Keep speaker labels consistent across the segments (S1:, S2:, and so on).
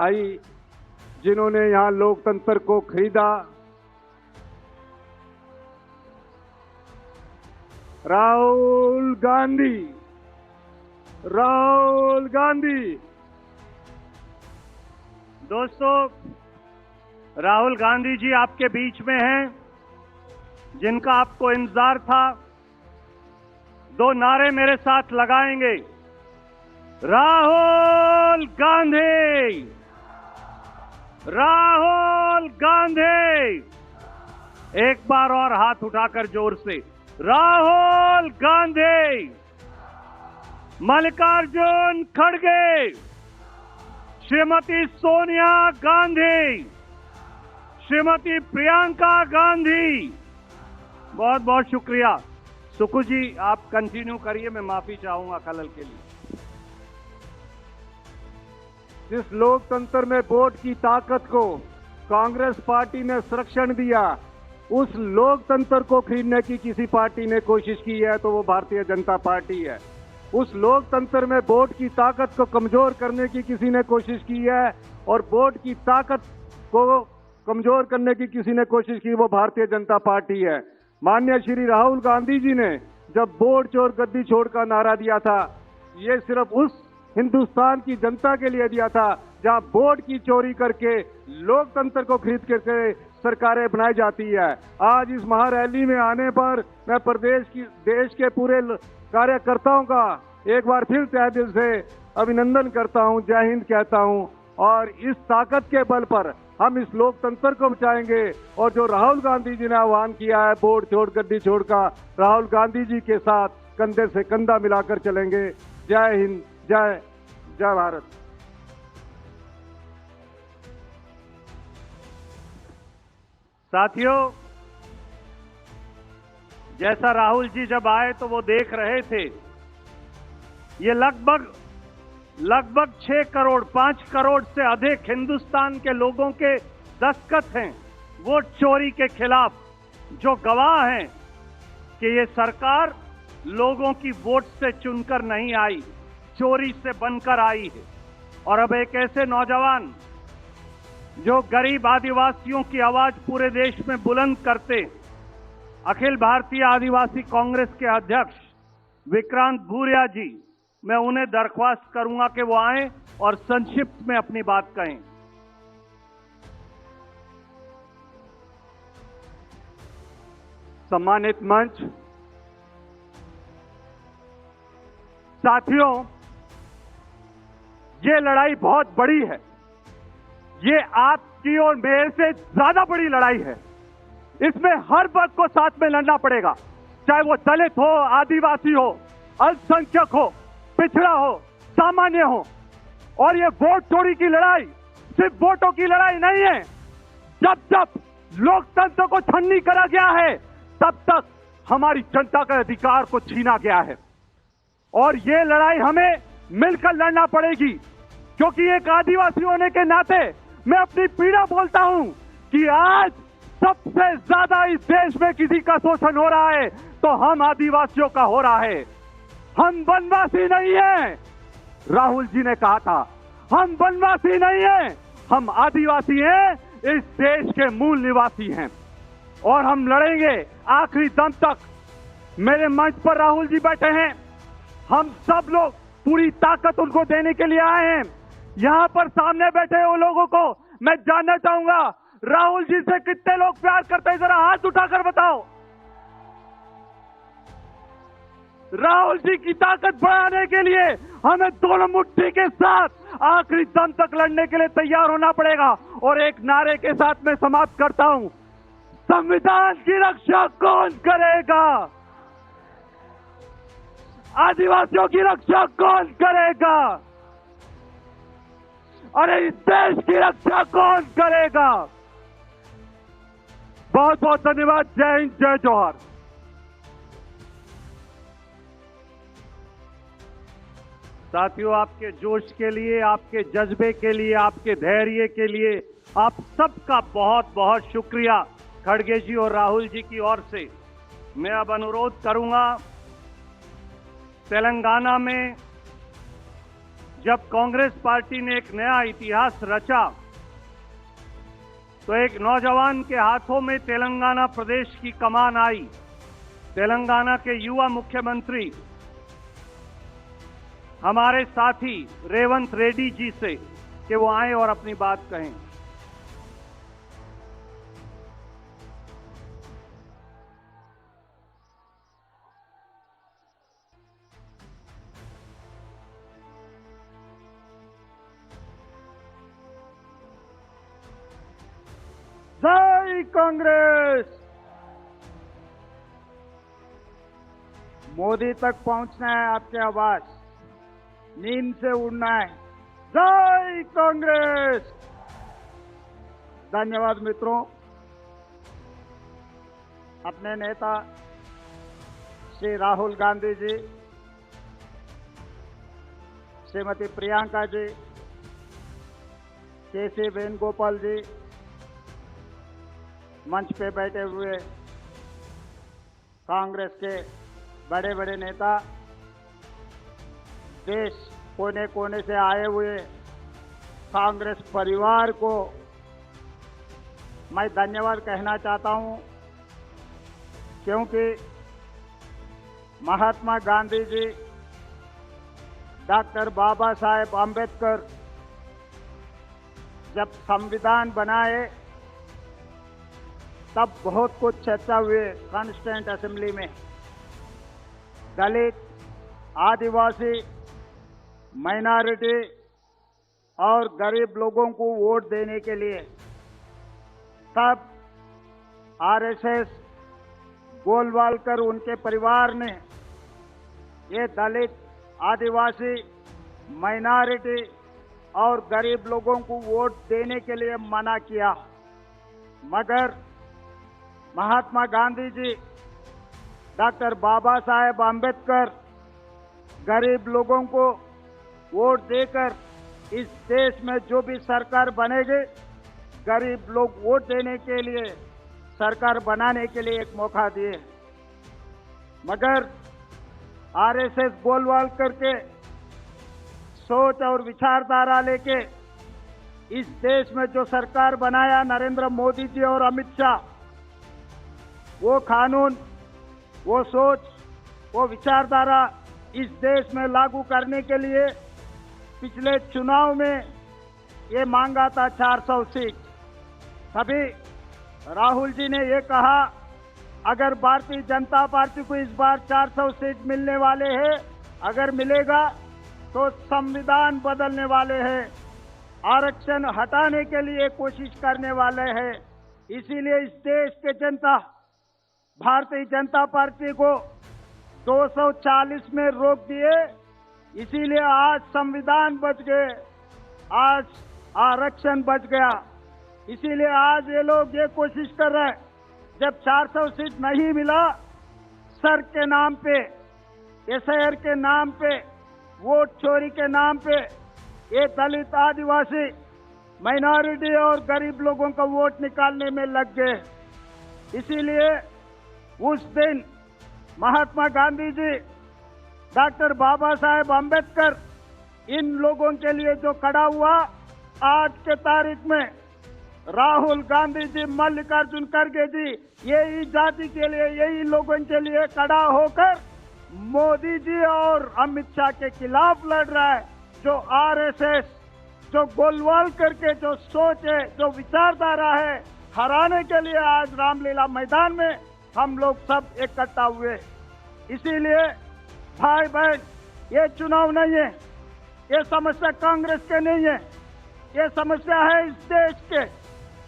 S1: आई, जिन्होंने यहां लोकतंत्र को खरीदा। राहुल गांधी, राहुल गांधी।
S2: दोस्तों, राहुल गांधी जी आपके बीच में हैं, जिनका आपको इंतजार था। दो नारे मेरे साथ लगाएंगे। राहुल गांधी, राहुल गांधी। एक बार और हाथ उठाकर जोर से, राहुल गांधी। मल्लिकार्जुन खड़गे, श्रीमती सोनिया गांधी, श्रीमती प्रियंका गांधी। बहुत बहुत शुक्रिया। सुकू जी, आप कंटिन्यू करिए, मैं माफी चाहूंगा खलल के लिए।
S1: जिस लोकतंत्र में वोट की ताकत को कांग्रेस पार्टी ने संरक्षण दिया, उस लोकतंत्र को खरीदने की किसी पार्टी ने कोशिश की है तो वो भारतीय जनता पार्टी है। उस लोकतंत्र में वोट की ताकत को कमजोर करने की किसी ने कोशिश की है और वोट की ताकत को कमजोर करने की किसी ने कोशिश की, वो भारतीय जनता पार्टी है। माननीय श्री राहुल गांधी जी ने जब वोट चोर गद्दी छोड़ का नारा दिया था, ये सिर्फ उस हिंदुस्तान की जनता के लिए दिया था जहां वोट की चोरी करके लोकतंत्र को खरीद करके सरकारें बनाई जाती है। आज इस महारैली में आने पर मैं देश के पूरे कार्यकर्ताओं का एक बार फिर तहे दिल से अभिनंदन करता हूं, जय हिंद कहता हूं। और इस ताकत के बल पर हम इस लोकतंत्र को बचाएंगे। और जो राहुल गांधी जी ने आह्वान किया है वोट छोड़ गद्दी छोड़ का, राहुल गांधी जी के साथ कंधे से कंधा मिलाकर चलेंगे। जय हिंद, जय जय भारत।
S2: साथियों, जैसा राहुल जी जब आए तो वो देख रहे थे, ये लगभग 6 करोड़ 5 करोड़ से अधिक हिंदुस्तान के लोगों के दस्तखत हैं वोट चोरी के खिलाफ, जो गवाह हैं कि ये सरकार लोगों की वोट से चुनकर नहीं आई, चोरी से बनकर आई है। और अब एक ऐसे नौजवान जो गरीब आदिवासियों की आवाज पूरे देश में बुलंद करते, अखिल भारतीय आदिवासी कांग्रेस के अध्यक्ष विक्रांत भूरिया जी, मैं उन्हें दरख्वास्त करूंगा कि वो आएं और संक्षिप्त में अपनी बात कहें।
S1: सम्मानित मंच, साथियों, ये लड़ाई बहुत बड़ी है। ये आपकी और मेरे से ज्यादा बड़ी लड़ाई है। इसमें हर वर्ग को साथ में लड़ना पड़ेगा, चाहे वो दलित हो, आदिवासी हो, अल्पसंख्यक हो, पिछड़ा हो, सामान्य हो। और ये वोट चोरी की लड़ाई सिर्फ वोटों की लड़ाई नहीं है। जब जब लोकतंत्र को छन्नी करा गया है, तब तक हमारी जनता के अधिकार को छीना गया है। और ये लड़ाई हमें मिलकर लड़ना पड़ेगी, क्योंकि एक आदिवासी होने के नाते मैं अपनी पीड़ा बोलता हूं कि आज सबसे ज्यादा इस देश में किसी का शोषण हो रहा है तो हम आदिवासियों का हो रहा है। हम वनवासी नहीं हैं, राहुल जी ने कहा था, हम वनवासी नहीं हैं, हम आदिवासी हैं, इस देश के मूल निवासी हैं। और हम लड़ेंगे आखिरी दम तक। मेरे मंच पर राहुल जी बैठे हैं, हम सब लोग पूरी ताकत उनको देने के लिए आए हैं। यहां पर सामने बैठे हुए लोगों को मैं जानना चाहूंगा, राहुल जी से कितने लोग प्यार करते हैं, जरा हाथ उठाकर बताओ। राहुल जी की ताकत बढ़ाने के लिए हमें दोनों मुट्ठी के साथ आखिरी दम तक लड़ने के लिए तैयार होना पड़ेगा। और एक नारे के साथ मैं समाप्त करता हूं, संविधान की रक्षा कौन करेगा? आदिवासियों की रक्षा कौन करेगा? अरे इस देश की रक्षा कौन करेगा? बहुत बहुत धन्यवाद। जय हिंद, जय जोहार।
S2: साथियों, आपके जोश के लिए, आपके जज्बे के लिए, आपके धैर्य के लिए आप सबका बहुत बहुत शुक्रिया खड़गे जी और राहुल जी की ओर से। मैं अब अनुरोध करूंगा, तेलंगाना में जब कांग्रेस पार्टी ने एक नया इतिहास रचा तो एक नौजवान के हाथों में तेलंगाना प्रदेश की कमान आई। तेलंगाना के युवा मुख्यमंत्री हमारे साथी रेवंत रेड्डी जी से कि वो आए और अपनी बात कहें।
S3: जय कांग्रेस। मोदी तक पहुंचना है आपकी आवाज, नींद से उड़ना है। जय कांग्रेस। धन्यवाद मित्रों। अपने नेता श्री राहुल गांधी जी, श्रीमती प्रियंका जी, केसी वेणुगोपाल जी, मंच पे बैठे हुए कांग्रेस के बड़े बड़े नेता, देश कोने कोने से आए हुए कांग्रेस परिवार को मैं धन्यवाद कहना चाहता हूं, क्योंकि महात्मा गांधी जी, डॉक्टर बाबा साहेब आम्बेडकर जब संविधान बनाए तब बहुत कुछ चर्चा हुए कॉन्स्टिट्यूएंट असेंबली में। दलित, आदिवासी, माइनॉरिटी और गरीब लोगों को वोट देने के लिए तब आरएसएस, गोलवालकर उनके परिवार ने ये दलित, आदिवासी, माइनॉरिटी और गरीब लोगों को वोट देने के लिए मना किया। मगर महात्मा गांधी जी, डॉक्टर बाबा साहेब आम्बेडकर गरीब लोगों को वोट देकर इस देश में जो भी सरकार बनेगी, गरीब लोग वोट देने के लिए, सरकार बनाने के लिए एक मौका दिए। मगर आरएसएस गोलवालकर के सोच और विचारधारा लेके इस देश में जो सरकार बनाया नरेंद्र मोदी जी और अमित शाह, वो कानून, वो सोच, वो विचारधारा इस देश में लागू करने के लिए पिछले चुनाव में ये मांगा था 400 सीट। तभी राहुल जी ने ये कहा, अगर भारतीय जनता पार्टी को इस बार 400 सीट मिलने वाले हैं, अगर मिलेगा तो संविधान बदलने वाले हैं, आरक्षण हटाने के लिए कोशिश करने वाले हैं। इसीलिए इस देश के जनता भारतीय जनता पार्टी को 240 में रोक दिए। इसीलिए आज संविधान बच गए, आज आरक्षण बच गया। इसीलिए आज ये लोग ये कोशिश कर रहे हैं, जब 400 सीट नहीं मिला, सर के नाम पे, एसआईआर के नाम पे, वोट चोरी के नाम पे ये दलित, आदिवासी, माइनॉरिटी और गरीब लोगों का वोट निकालने में लग गए। इसीलिए उस दिन महात्मा गांधी जी, डॉक्टर बाबा साहेब आम्बेडकर इन लोगों के लिए जो खड़ा हुआ, आज के तारीख में राहुल गांधी जी, मल्लिकार्जुन खड़गे जी यही जाति के लिए, यही लोगों के लिए खड़ा होकर मोदी जी और अमित शाह के खिलाफ लड़ रहा है। जो आरएसएस, जो गोलवालकर के जो सोच है, जो विचारधारा है, हराने के लिए आज रामलीला मैदान में हम लोग सब इकट्ठा हुए। इसीलिए भाई बहन, ये चुनाव नहीं है, ये समस्या कांग्रेस के नहीं है, ये समस्या है इस देश के।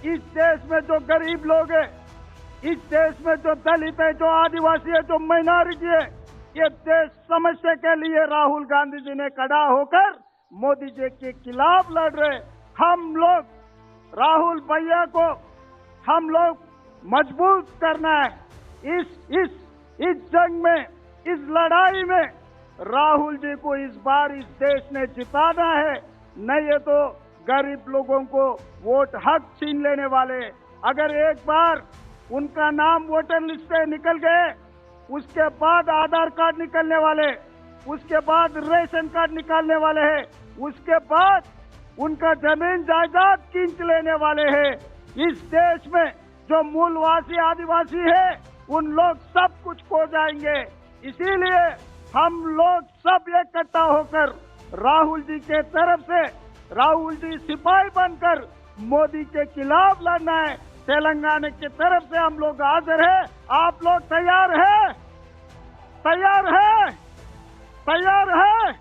S3: इस देश में जो गरीब लोग हैं, इस देश में जो दलित है, जो आदिवासी है, जो माइनॉरिटी है, ये देश समस्या के लिए राहुल गांधी जी ने खड़ा होकर मोदी जी के खिलाफ लड़ रहे। हम लोग राहुल भैया को हम लोग मजबूत करना है। इस जंग में, इस लड़ाई में राहुल जी को इस बार इस देश ने जिताना है, नहीं है तो गरीब लोगों को वोट हक छीन लेने वाले। अगर एक बार उनका नाम वोटर लिस्ट से निकल गए, उसके बाद आधार कार्ड निकलने वाले, उसके बाद रेशन कार्ड निकालने वाले हैं, उसके बाद उनका जमीन जायदाद खींच लेने वाले हैं। इस देश में जो मूलवासी आदिवासी है उन लोग सब कुछ खो जाएंगे। इसीलिए हम लोग सब इकट्ठा होकर राहुल जी के तरफ से, राहुल जी सिपाही बनकर मोदी के खिलाफ लड़ना है। तेलंगाना की तरफ से हम लोग हाजिर हैं। आप लोग तैयार हैं? तैयार है? तैयार है?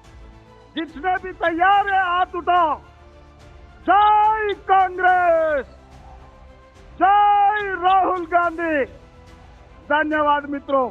S3: जिसने भी तैयार है हाथ उठाओ। जय कांग्रेस, जय राहुल गांधी। धन्यवाद मित्रों।